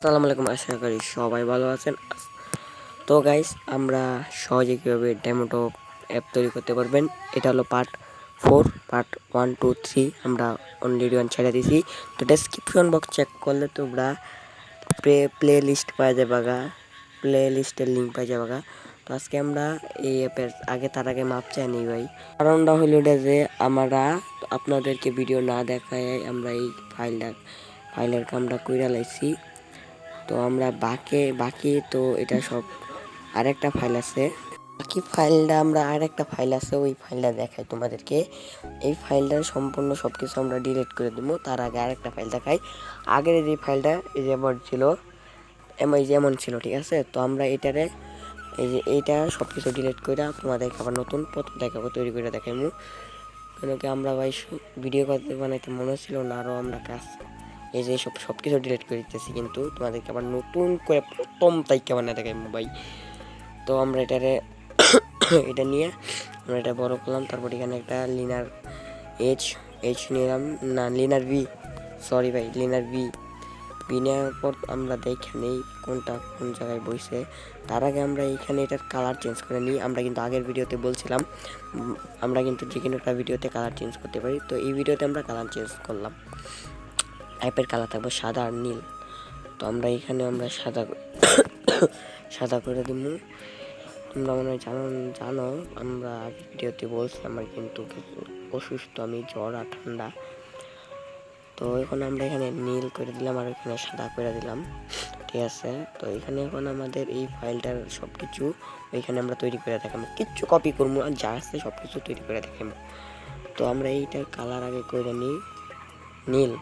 আসসালামু আলাইকুম, আশা করি সবাই ভালো আছেন। তো গাইস, আমরা সহজে কীভাবে ডেমোটো অ্যাপ তৈরি করতে পারবেন, এটা হলো পার্ট 4। পার্ট 1, 2, 3 আমরা অলরেডি ছেড়ে দিয়েছি। তো ডেসক্রিপশন বক্স চেক করলে তোমরা প্লে লিস্ট পাওয়া যাবে, প্লে লিস্টের লিঙ্ক পাওয়া যাবে। তো আজকে আমরা এই অ্যাপের তার আগে মাপ চাই নি ভাই। কারণটা হলো এটা যে আমরা আপনাদেরকে ভিডিও না দেখায় আমরা এই ফাইলের কামটা কইরা লাইছি। তো আমরা বাকি তো এটা সব আরেকটা ফাইল আছে, ওই ফাইলটা দেখাই তোমাদেরকে। এই ফাইলটার সম্পূর্ণ সবকিছু আমরা ডিলিট করে দিব। তার আগে আরেকটা ফাইল দেখাই। আগের যে ফাইলটা এই যেমন ছিল ঠিক আছে। তো আমরা এইটা সবকিছু ডিলিট করে তোমাদেরকে আবার নতুন প্রথম দেখাবো, তৈরি করে দেখাইমু। কেন কি আমরা ভাই ভিডিও করতে বানাইতে মনে ছিল না, আরও আমরা কাজ এই যে সবকিছু ডিলিট করে দিতেছি, কিন্তু তোমাদেরকে আবার নতুন করে প্রথম তাইকা বানায় দেখাইমু ভাই। তো আমরা এটা নিয়ে আমরা এটা বড় করলাম। তারপর এখানে একটা লিনার নিলাম, না লিনার ভি নেওয়ার পর আমরা দেখে নেই কোনটা কোন জায়গায় বসে। তার আগে আমরা এইখানে এটার কালার চেঞ্জ করে নিই। আমরা কিন্তু আগের ভিডিওতে বলছিলাম আমরা কিন্তু যে কোনো একটা ভিডিওতে কালার চেঞ্জ করতে পারি। তো এই ভিডিওতে আমরা কালার চেঞ্জ করলাম। অ্যাপের কালার থাকবে সাদা আর নীল। তো আমরা এখানে সাদা করে দিব। তোমরা মনে হয় জানো আমরা আগের ভিডিওতে বলছি আমার কিন্তু অসুস্থ, আমি জ্বর আর ঠান্ডা। তো এখন আমরা এখানে নীল করে দিলাম আর এখানে সাদা করে দিলাম, ঠিক আছে। তো এখানে এখন আমাদের এই ফাইলটার সব কিছু এখানে আমরা তৈরি করে দেখাবো, কিচ্ছু কপি করবো আর যা আছে সব কিছু তৈরি করে দেখাবো। তো আমরা এইটার কালার আগে করে নিই নীল,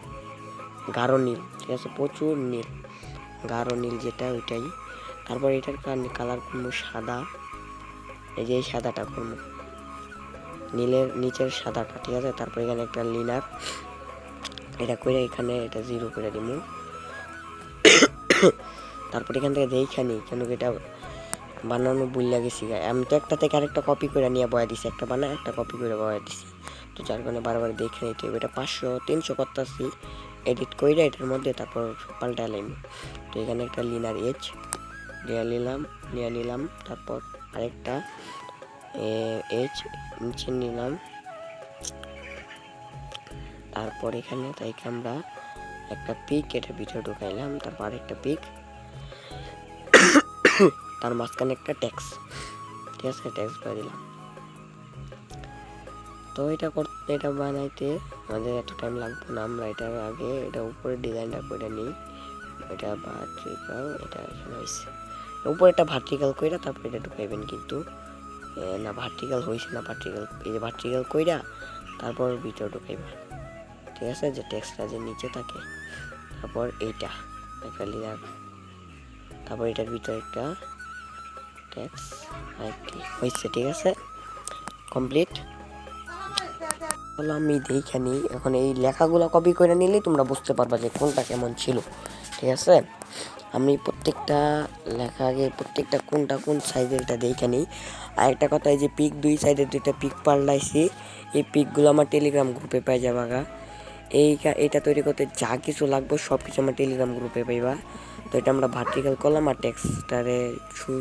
গাঢ় নীল, ঠিক আছে, প্রচুর নীল, গাঢ় নীল যেটা ওইটাই। তারপর এটার কালার করবো সাদা, এই যে এই সাদাটা করবো, নীলের নিচের সাদাটা, ঠিক আছে। তারপর এখানে একটা লিনার এটা করে এখানে এটা 0 করে দিব। তারপর এখান থেকে দেখখানি কেন এটা বানানো ভুল গেছি, আমি তো একটা থেকে আরেকটা কপি করে নিয়ে বয়া দিছি, একটা বানায় একটা কপি করে বয়া দিছি। তো যার কারণে বারবার দেখে নিতে হবে। এটা 500-300 করতেছি এডিট করে এটার মধ্যে, তারপর পাল্টালাম। তো এখানে একটা লিনার নিয়ে নিলাম। তারপর আরেকটা নিচে নিলাম। তারপর এখানে আমরা একটা পিক এটার ভিতরে ঢুকাইলাম। তারপর আরেকটা পিক, তার মাঝখানে একটা ট্যাক্স, ঠিক আছে, ট্যাক্স করে দিলাম। তো এটা বানাইতে আমাদের এত টাইম লাগবে না। আমরা এটার আগে এটা উপরে ডিজাইনটা করে নিই। এটা ভার্টিক্যাল, এটা এখানে হয়েছে উপরে একটা ভার্টিক্যাল কইরা তারপর এটা ঢুকাইবেন, কিন্তু না ভার্টিক্যাল হয়েছে না, এই যে ভার্টিক্যাল কইরা তারপর ভিতরে ঢুকাইবা, ঠিক আছে, যে টেক্সটটা যে নিচে থাকে। তারপর এইটা একটা লিনার, তারপর এটার ভিতরে একটা টেক্স হয়েছে, ঠিক আছে, কমপ্লিট। আমি দেখানি এখন এই লেখাগুলো কপি করে নিলেই তোমরা বুঝতে পারবা যে কোনটা কেমন ছিল, ঠিক আছে। আমি প্রত্যেকটা লেখা আগে প্রত্যেকটা কোনটা কোন সাইজের এটা দেখে নিই। আর একটা কথা, এই যে পিক 2 সাইডের 2টা পিক পাল্টাইছি, এই পিকগুলো আমার টেলিগ্রাম গ্রুপে পাই যাবা। এইটা তৈরি করতে যা কিছু লাগবে সব কিছু আমার টেলিগ্রাম গ্রুপে পাইবা। তো এটা আমরা ভার্টিক্যাল করলাম আর টেক্সটারে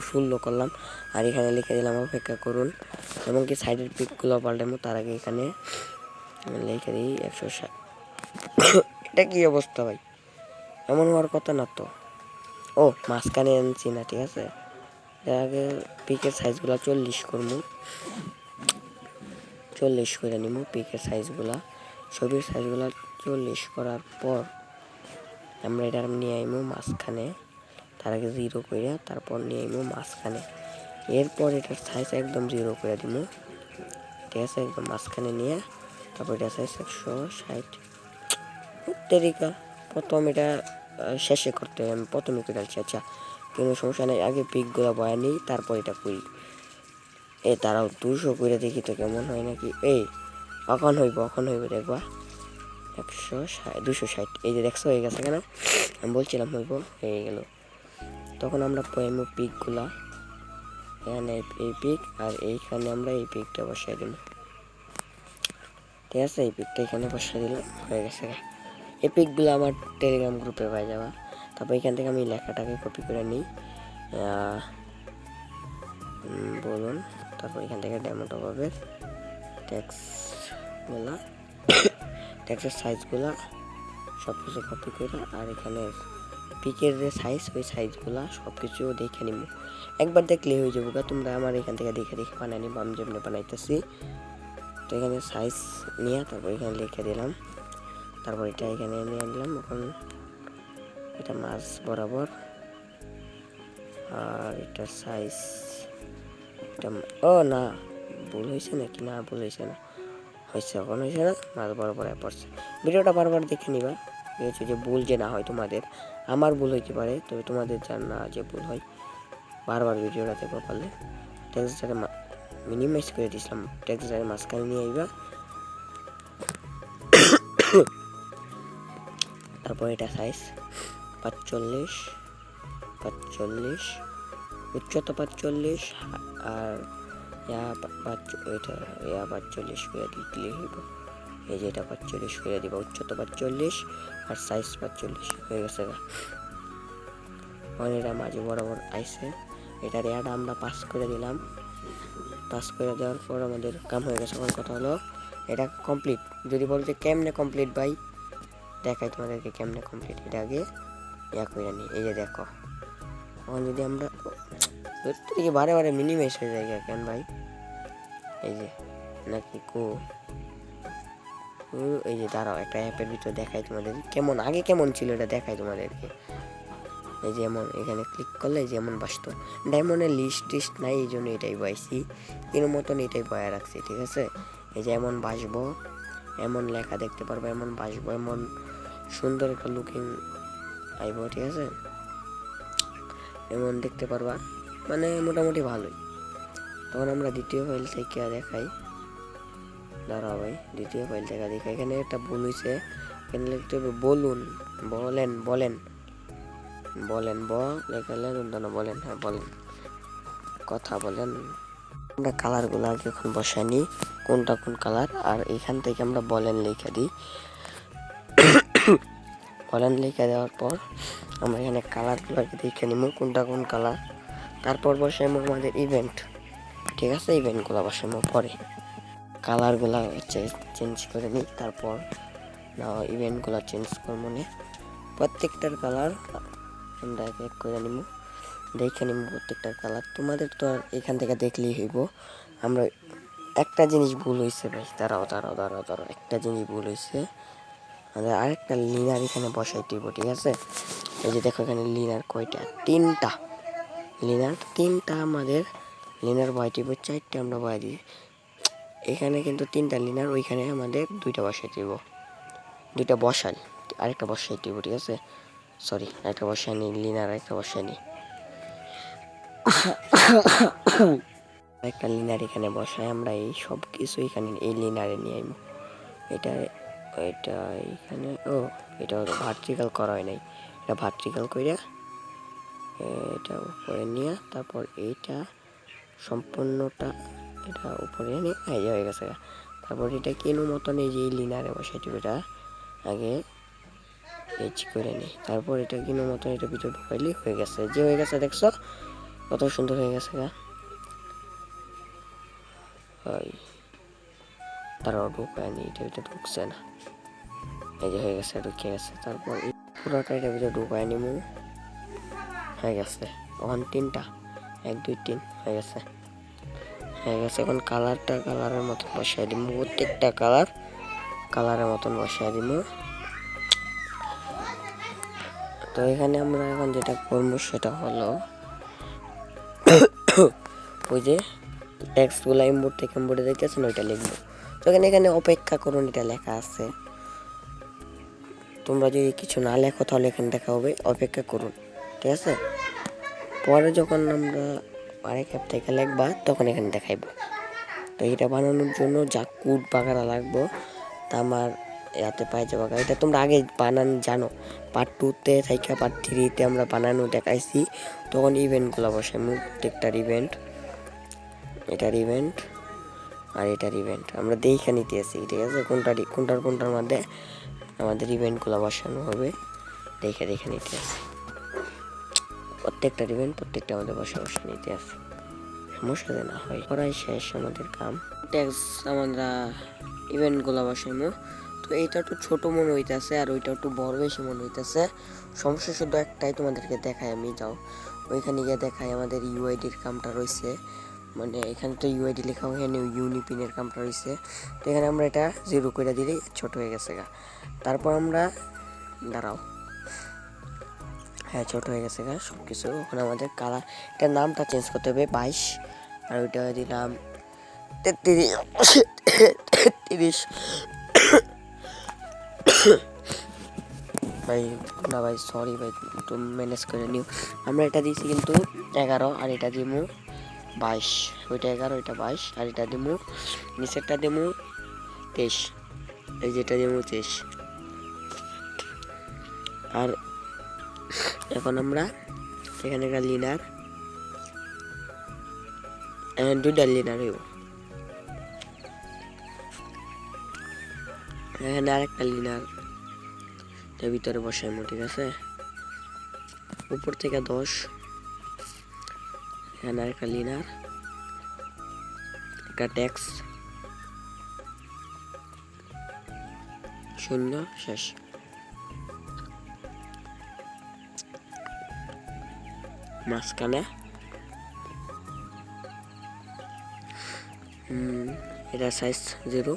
শূন্য করলাম, আর এখানে লিখে দিলাম অপেক্ষা করুন। এমনকি সাইডের পিকগুলো পাল্টাবো তার আগে এখানে লিখে দিই 160। এটা কি অবস্থা ভাই, এমন হওয়ার কথা না তো। ও মাঝখানে আনছি না, ঠিক আছে। এর আগে পিকের সাইজগুলো 40 করবো, 40 করে নিব পিকের সাইজগুলা, ছবির সাইজগুলো 40 করার পর আমরা এটা নিয়ে আইমু মাঝখানে। তার আগে 0 করে তারপর নিয়ে আইমু মাঝখানে। এরপর এটার সাইজ একদম 0 করে দিব, ঠিক আছে, একদম মাঝখানে নিয়ে তারপর এটা সাইজ 160। তরিকা প্রথম এটা শেষে করতে হবে, আমি প্রথমে করে আছি। আচ্ছা, কোনো সমস্যা নেই, আগে পিকগুলো বয়া নিই তারপর এটা করি। তারাও 200 করে দেখি তো কেমন হয় নাকি। কখন হইব দেখবা 160 260, এই যে দেখছো হয়ে গেছে কেন, আমি বলছিলাম হইব, হয়ে গেল। তখন আমরা পয়েমো পিকগুলা এখানে এই পিক আর এইখানে আমরা এই পিকটা বসাই দিল, ঠিক আছে। এই পিকটা এখানে বসাই দিল, হয়ে গেছে। এই পিকগুলো আমার টেলিগ্রাম গ্রুপে পাই যাবা। তারপর এখান থেকে আমি লেখাটাকে কপি করে নিই, বলুন। তারপর এখান থেকে ডেমো টপের টেক্সটগুলা টেক্সটের সাইজগুলা সব কিছু কপি করে, আর এখানে পিকের যে সাইজ ওই সাইজগুলা সব কিছু দেখে নিব। একবার দেখলে হয়ে যাবো গা, তোমরা আমার এখান থেকে দেখে দেখে বানাই নিব আমি যেমনি বানাইতেছি। তো এখানে সাইজ নিয়ে তারপর এখানে লিখে দিলাম, তারপর এটা এখানে নিয়ে নিলাম। এখন এটা মাছ বরাবর, আর এটার সাইজ এটা, ও না ভুল হয়েছে নাকি, না ভুল হয়েছে না, হয়েছে এখন হয়েছে না, মাছ বরাবর পড়ছে। ভিডিওটা বারবার দেখে নিবা, ঠিক আছে, যে ভুল যে না হয় তোমাদের, আমার ভুল হইতে পারে, তবে তোমাদের জান না যে ভুল হয়, বারবার ভিডিওটা দেখতে পারলে। টেক্সটটাকে মিনিমাইজ করে দিয়েছিলাম, টেক্সটটাকে মাঝখানে নিয়ে আইবা। তারপর এটা সাইজ 45 উচ্চতা 45, আর ইয়া 45 করে দিলে হইব। এই যে এটা 45 করে দিবা, উচ্চতা 45 আর সাইজ 45 হয়ে গেছে। এটা মাঝে বরাবর আইসে, এটার এটা আমরা পাস করে দিলাম। পাস করে দেওয়ার পর আমাদের কাম হয়ে গেছে। আমার কথা হলো এটা কমপ্লিট। যদি বলতে কেমনে কমপ্লিট ভাই, দেখাই তোমাদেরকে কেমনে কমপ্লিট। এটা আগে ইয়া করে নিই, এই যে দেখো। এখন যদি আমরা দিকে বারে বারে মিনিমাইজ হয়ে যায় কেন ভাই, এই যে নাকি এই যে দাঁড়াও, একটা অ্যাপের ভিতরে দেখাই তোমাদের কেমন আগে কেমন ছিল, এটা দেখাই তোমাদেরকে। এই যেমন এখানে ক্লিক করলে যেমন বাসতো, ডায়মন্ডের লিস্ট নাই, এই জন্য এটাই বয়াইছি, কিন্তু মতন এটাই বয়া রাখছি, ঠিক আছে। এই যে এমন বাসবো, এমন লেখা দেখতে পারবো, এমন বাসবো, এমন সুন্দর একটা লুকিং আইব, ঠিক আছে, এমন দেখতে পারবা, মানে মোটামুটি ভালোই। তখন আমরা দ্বিতীয় ফাইল থেকে দেখাই, দাঁড়াও ভাই, দ্বিতীয় ফাইল থেকে দেখাই। এখানে একটা ভুল হয়েছে, এখানে লিখতে হবে বলুন, বলেন বলেন, হ্যাঁ বলেন, কথা বলেন। আমরা কালারগুলো আগে এখন বসাই নিই, কোনটা কোন কালার, আর এখান থেকে আমরা বলেন লিখে দিই। বলেন লিখে দেওয়ার পর আমরা এখানে কালারগুলোকে দেখে নিব কোনটা কোন কালার। তারপর বসাইব আমাদের ইভেন্ট, ঠিক আছে, ইভেন্টগুলো বসাইব পরে। কালারগুলো চেঞ্জ করে নিই, তারপর ইভেন্টগুলো চেঞ্জ করবো না। প্রত্যেকটার কালার আমরা এক করে নিব, দেখে নিব প্রত্যেকটার কালার। তোমাদের তো আর এখান থেকে দেখলেই হইব। আমরা একটা জিনিস ভুল হয়েছে ভাই, দাঁড়াও, একটা জিনিস ভুল হয়েছে, আমাদের আরেকটা লিনার এখানে বসাই দিব, ঠিক আছে। এই যে দেখো এখানে লিনার কয়টা, তিনটা আমাদের লিনার বয় দিব, 4টে আমরা বয় দিই। এখানে কিন্তু 3টা লিনার, ওইখানে আমাদের 2টা বসাই দিব, 2টা বসাই, আরেকটা বসাই দিব, ঠিক আছে, সরি একটা বসাই নিই, লিনার একটা বসাই নিই, একটা লিনার এখানে বসাই। আমরা এই সব কিছু এখানে এই লিনারে নিয়ে আইব। এটা এখানে এটা ভার্টিক্যাল করা হয় নাই, এটা ভার্টিক্যাল কইরা এটা উপরে নিয়ে, তারপর এইটা সম্পূর্ণটা এটা উপরে নিয়ে হয়ে গেছে। তারপর এটা কেন মতন এই যে লিনারে বসাই দিব, এটা আগে এজ করে নিই, তারপর এটা কিনো মতন এটা ভিতরে ঢুকাইলি হয়ে গেছে, যে হয়ে গেছে, দেখছো কত সুন্দর হয়ে গেছে গা। তারাও ঢুকায় নি, এটা ভিতরে ঢুকছে না, এই যে হয়ে গেছে, ঢুকে গেছে। তারপর এই পুরোটা এটা ভিতরে ঢুকায় নিব, হয়ে গেছে। এখন 3টা 1 2 3 হয়ে গেছে। এখন কালারের মতন বসাই দিব, প্রত্যেকটা কালারের মতন বসাই দিব। তো এখানে আমরা এখন যেটা করবো সেটা হলো ওই যে টেক্সটগুলো ইম্পোর্ট থেকে ইম্পোর্টে দেখতেছেন ওইটা লিখবো। তো এখানে অপেক্ষা করুন, এটা লেখা আছে। তোমরা যদি কিছু না লেখো তাহলে এখানে দেখা হবে অপেক্ষা করুন, ঠিক আছে। পরে যখন আমরা আরেক অ্যাপ থেকে লিখবা তখন এখানে দেখাইব। তো এটা বানানোর জন্য যা কোড বাগারা লাগবো তা আমার ইয়াতে পাই যাবো। এটা তোমরা আগে বানানো জানো, পার্ট 2-তে থেকে পার্ট 3-তে আমরা বানানো দেখাইছি। তখন ইভেন্টগুলো বসাই, প্রত্যেকটার ইভেন্ট, এটার ইভেন্ট আর এটার ইভেন্ট আমরা দেখে নিতে আসি, ঠিক আছে। কোনটার মধ্যে আমাদের ইভেন্টগুলো বসানো হবে দেখে নিতে আসি। প্রত্যেকটা ইভেন্ট প্রত্যেকটা আমাদের বসে বসে নিতে আছে, সমস্যা না হয়। করাই শেষ আমাদের কাম। ট্যাক্স আমরা ইভেন্টগুলো বসাইমু। তো এইটা একটু ছোট মনে হইতেছে আর ওইটা একটু বড় বেশি মনে হইতেছে। সমস্যা শুধু একটাই, তোমাদেরকে দেখাই আমি, যাও ওইখানে গিয়ে দেখাই আমাদের ইউআইডির কামটা রয়েছে। মানে এখানে তো ইউআইডি লেখা হয়, এখানে ইউনিপিনের কামটা রয়েছে। তো এখানে আমরা এটা 0 করে দিলেই ছোট হয়ে গেছে গা। তারপর আমরা দাঁড়াও, হ্যাঁ ছোট হয়ে গেছে গা সব কিছু। ওখানে আমাদের কালার, এটার নামটা চেঞ্জ করতে হবে 22, আর ওইটা দিলাম 33। ভাই না ভাই, সরি ভাই, একটু ম্যানেজ করে নিও। আমরা এটা দিয়েছি কিন্তু 11, আর এটা দিমু 22। ওইটা 11, ওইটা 22, আর এটা দিমু নিচেরটা দিমু 23, এই যেটা দিমু 23। আর এখন আমরা এখানে একটা লিনার, দুইটা লিনার হইব। এখানে আরেকটা লিনার এর ভিতরে বসাইমু, ঠিক আছে। উপর থেকে 10, এখানে আরেকটা লিনার, একটা ট্যাক্স 0 শেষ। মাঝখানে এটা সাইজ 0,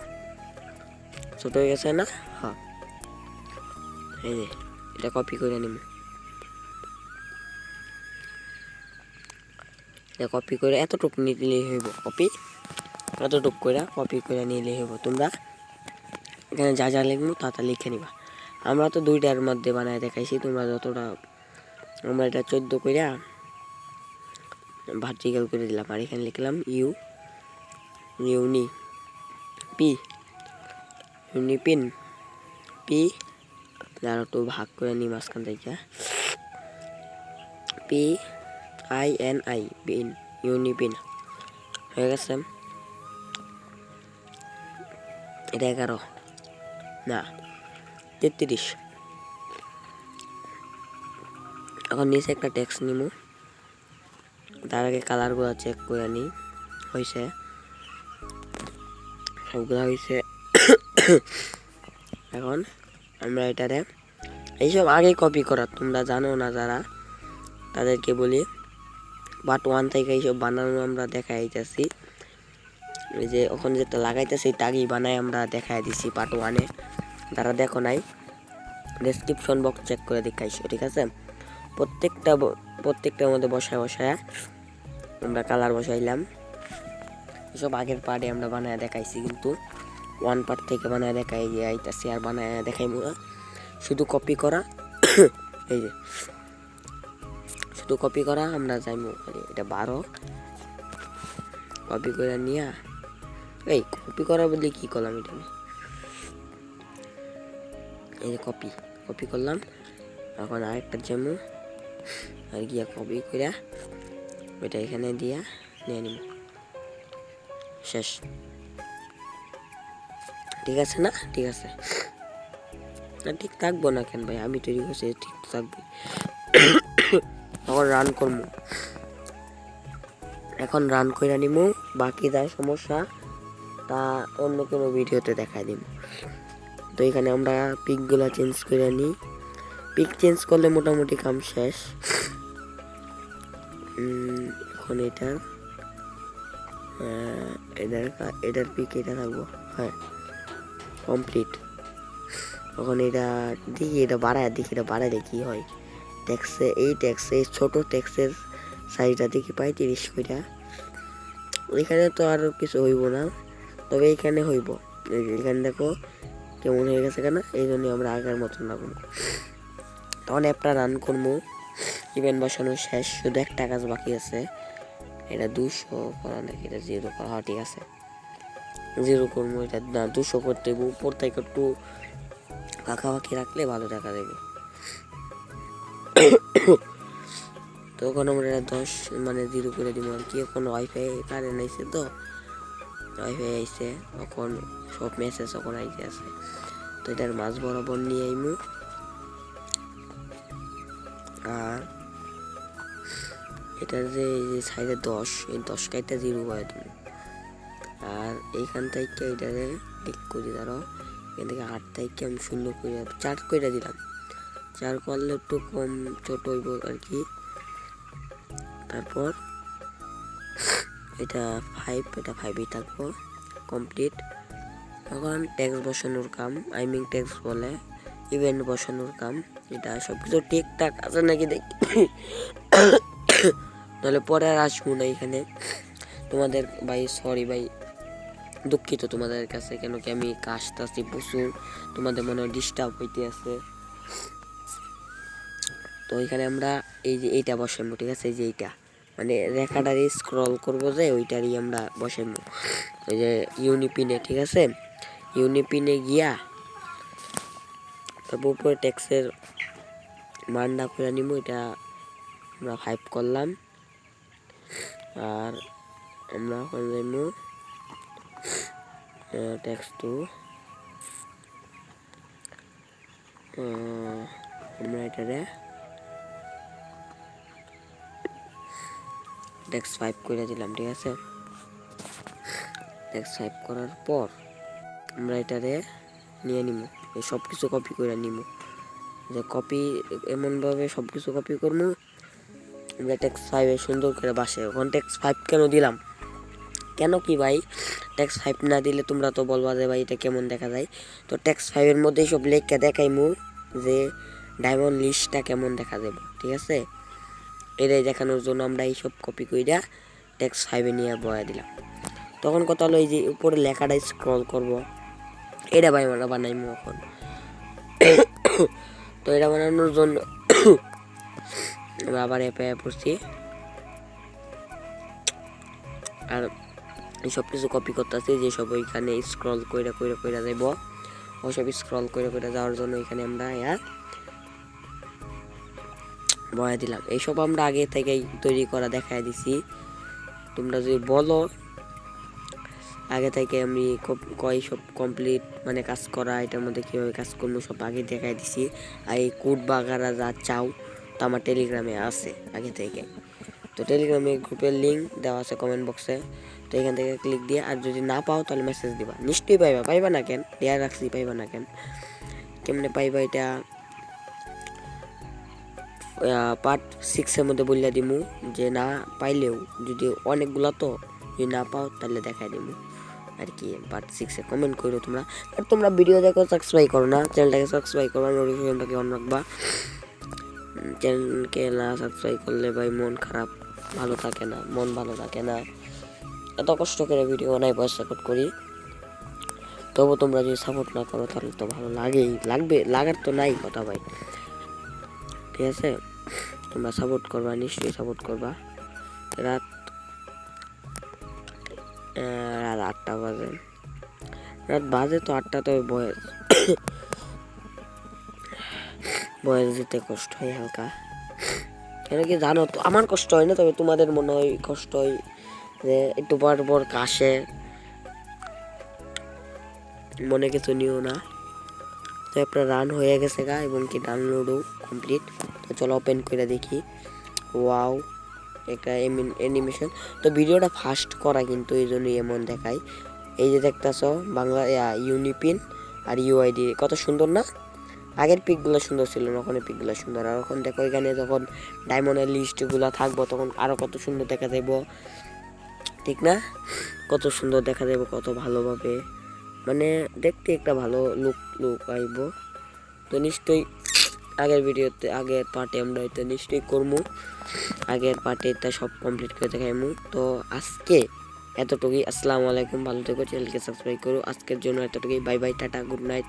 ছোট হয়ে গেছে না? হ্যাঁ, এই যে এটা কপি করে নিব। এটা কপি করে এতটুকু নিলেই হইব, এতটুকু করে কপি করে নিলেই হইব। তোমরা এখানে যা যা লিখবো তা তা লিখে নিবা। আমরা তো 2টার মধ্যে বানায় দেখাইছি, তোমরা যতটা, আমরা এটা 14 করে ভার্টিক্যাল করে দিলাম। আর এখানে লিখলাম ইউনিপিন পি, আর একটু ভাগ করে নিই মাঝখান থেকে, PINI পিন, ইউনিপিন হয়ে গেছে। এটা 11 না 33। এখন নিচে একটা টেক্সট নিমু, তার আগে কালারগুলো চেক করে নিই হয়েছে, সবগুলো হয়েছে। এখন আমরা এটারে এইসব আগে কপি করা, তোমরা জানো না যারা, তাদেরকে বলি পার্ট 1 থেকে এইসব বানানো আমরা দেখাইতেছি। এই যে ওখানে যেটা লাগাইতেছি তাগই বানাই আমরা দেখাই দিছি পার্ট 1-এ, যারা দেখো নাই ডেসক্রিপশন বক্স চেক করে দেখাইছো, ঠিক আছে। প্রত্যেকটার মধ্যে বসায় আমরা কালার বসাইলাম। এসব আগের পার্টে আমরা বানায় দেখাইছি, কিন্তু 1 পার্ট থেকে বানায় দেখাই আইতাছি, আর বানায় দেখাইমু না, শুধু কপি করা। এই যে শুধু কপি করা আমরা যাইমু, এটা 12 কপি করে নিয়া, এই কপি করা বলে কি করলাম, এটা এই যে কপি করলাম। এখন আরেকটা যাইমু, আর গিয়া কপি করে ওইটা এখানে দিয়া নিয়ে নিব, শেষ। ঠিক আছে না? ঠিক আছে না, ঠিক থাকবো না কেন ভাই, আমি তৈরি করছি, ঠিক থাকবে। এখন রান করবো, এখন রান করে নিবো, বাকি যা সমস্যা তা অন্য কোনো ভিডিওতে দেখাই দিব। তো এখানে আমরা পিকগুলা চেঞ্জ করে নিই, পিক চেঞ্জ করলে মোটামুটি কাম শেষ। এখন এটার পিক এটা থাকবো, হ্যাঁ কমপ্লিট। এখন এটা দেখি, এটা বাড়াইলে কি হয়। এই ছোট ট্যাক্সের সাইজটা দেখি 35 করে। এখানে তো আর কিছু হইব না, তবে এখানে হইব। এখানে দেখো কেমন হয়ে গেছে কেন, এই জন্য আমরা আগের মতন রাখবো। তখন অ্যাপটা রান করবো, ইভেন্ট বসানো শেষ, শুধু একটা কাজ বাকি আছে, এটা 200 করা নাকি এটা 0 করা। হ্যাঁ ঠিক আছে, 0 করবো, এটা না 200 করতে দেবো। উপর থেকে একটু ফাঁকাফাঁকি রাখলে ভালো দেখা দেবো। তখন আমরা 10 মানে 0 করে দিব আর কি। এখন ওয়াইফাই কারেন্ট আইছে, তো ওয়াইফাই আইছে, এখন সব মেসেজ এখন আইতে আছে। তো এটার মাঝ বরাবর নিয়ে আইমু, আর এটার যে এই যে সাইডে 10 এই 10 কাইটা 0 করে দেবো। আর এইখান থেকে এটারে ক্লিক করি, ধরো এখান থেকে 8 থেকে আমি 0 করে 4 করে দিলাম। 4 করলে একটু কম ছোট হইব আর কি। তারপর এটা 5, এটা 5ই থাকবো। কমপ্লিট। এখন ট্যাক্স বসানোর কাম, ট্যাক্স বলে ইভেন্ট বসানোর কাম। এটা সব কিছু ঠিকঠাক আছে নাকি দেখি, তাহলে পরে আর আসবো না এখানে। তোমাদের ভাই সরি ভাই, দুঃখিত তোমাদের কাছে, কেন কি আমি কাজটাছি প্রচুর, তোমাদের মনে হয় ডিস্টার্ব হইতে আছে। তো এখানে আমরা এই যে এইটা বসাবো, ঠিক আছে, এই যে এইটা মানে রেখাটারই স্ক্রল করবো যে ওইটারই আমরা বসাবো, ওই যে ইউনিপিনে, ঠিক আছে। ইউনিপিনে গিয়া তারপর উপরে ট্যাক্সের মানটা করে নিব, এটা আমরা 5 করলাম। আর আমরা এখন যাইব ট্যাক্স টু, আমরা এটারে ট্যাক্স 5 করে দিলাম, ঠিক আছে। ট্যাক্স 5 করার পর আমরা এটারে নিয়ে নিব, এই সব কিছু কপি করে নিব, যে কপি এমনভাবে সব কিছু কপি করবো আমরা ট্যাক্স 5 সুন্দর করে বাসে। এখন ট্যাক্স 5 কেন দিলাম, কেন কি ভাই ট্যাক্স 5 না দিলে তোমরা তো বলবা যে ভাই এটা কেমন দেখা যায়। তো ট্যাক্স 5 মধ্যেই সব লেখা দেখাইমু যে ডায়মন্ড লিস্টটা কেমন দেখা যাবে, ঠিক আছে। এটাই দেখানোর জন্য আমরা এইসব কপি কইরা ট্যাক্স 5 নিয়ে বয়া দিলাম। তখন কথা হলো এই যে উপরে লেখাটা স্ক্রল করব, এটা ভাই আমরা বানাইমু এখন। তো এটা বানানোর জন্য আমরা আবার অ্যাপে পড়ছি, আর এই সব কিছু কপি করতেছি, যে সব ওইখানে স্ক্রল কইরা কইরা কইরা যাইব, ওইসব স্ক্রল কইরা কইরা যাওয়ার জন্য এখানে আমরা বয়া দিলাম। এইসব আমরা আগে থেকেই তৈরি করা দেখাই দিছি, তোমরা যদি বলো আগে থেকে আমি সব কমপ্লিট মানে কাজ করা, এটার মধ্যে কীভাবে কাজ করবো সব আগে দেখাই দিছি। আর এই কোড বাগারা যা চাও তো আমার টেলিগ্রামে আছে আগে থেকে, তো টেলিগ্রামে গ্রুপের লিঙ্ক দেওয়া আছে কমেন্ট বক্সে, তো এখান থেকে ক্লিক দিয়ে, আর যদি না পাও তাহলে মেসেজ দিবা, নিশ্চয়ই পাইবা না কেন, দেয়া রাখছি, পাইবা না কেন, কেমনে পাইবা এটা পার্ট 6 মধ্যে বললে দিমু, যে না পাইলেও যদি অনেকগুলা তো যদি না পাও তাহলে দেখাই দিমু আর কি। পার্ট 6 কমেন্ট করো তোমরা, আর তোমরা ভিডিও দেখো সাবস্ক্রাইব করো না, চ্যানেলটাকে সাবস্ক্রাইব করবা, নোটিফিকেশনটাকে অন রাখবা। চ্যানেলকে না সাবস্ক্রাইব করলে ভাই মন খারাপ, ভালো থাকে না, মন ভালো থাকে না, এত কষ্ট করে ভিডিও বানাই, ভয়েস রেকর্ড করি, তবু তোমরা যদি সাপোর্ট না করো তাহলে তো ভালো লাগবে, লাগার তো নাই কথা ভাই, ঠিক আছে। তোমরা সাপোর্ট করবা, নিশ্চয়ই সাপোর্ট করবা। রাত 8টা বাজে, রাত বাজে তো 8টা, তবে বয়স দিতে কষ্ট হয় হালকা, কেন কি জানো তো, আমার কষ্ট হয় না, তবে তোমাদের মনে হয় কষ্ট হয় যে একটু পর কাশে, মনে কিছু নিও না। তো আপনার রান হয়ে গেছে গা, এবং কি ডাউনলোডও কমপ্লিট। তো চলো ওপেন করে দেখি। ওয়াও, একটা অ্যানিমেশন। তো ভিডিওটা ফাস্ট করা কিন্তু এই জন্যই এমন দেখায়। এই যে দেখতেছ বাংলা ইউনিপিন আর ইউআইডি, কত সুন্দর না? আগের পিকগুলো সুন্দর ছিল না, ওখানে পিকগুলো সুন্দর। আর এখন দেখো এখানে যখন ডায়মন্ডের লিস্টগুলো থাকবো তখন আরও কত সুন্দর দেখা যাইব, ঠিক না? কত সুন্দর দেখা যাইব, কত ভালোভাবে, মানে দেখতে একটা ভালো লুক আইব। তো নিশ্চয়ই আগের ভিডিওতে, আগের পার্টে আমরা এটা নিশ্চয়ই করবো, আগের পার্টে এটা সব কমপ্লিট করে দেখাইমু। তো আজকে এতটুকুই। আসসালামু আলাইকুম, ভালো থেকো, চ্যানেলকে সাবস্ক্রাইব করো। আজকের জন্য এতটুকুই, bye bye, tata, good night.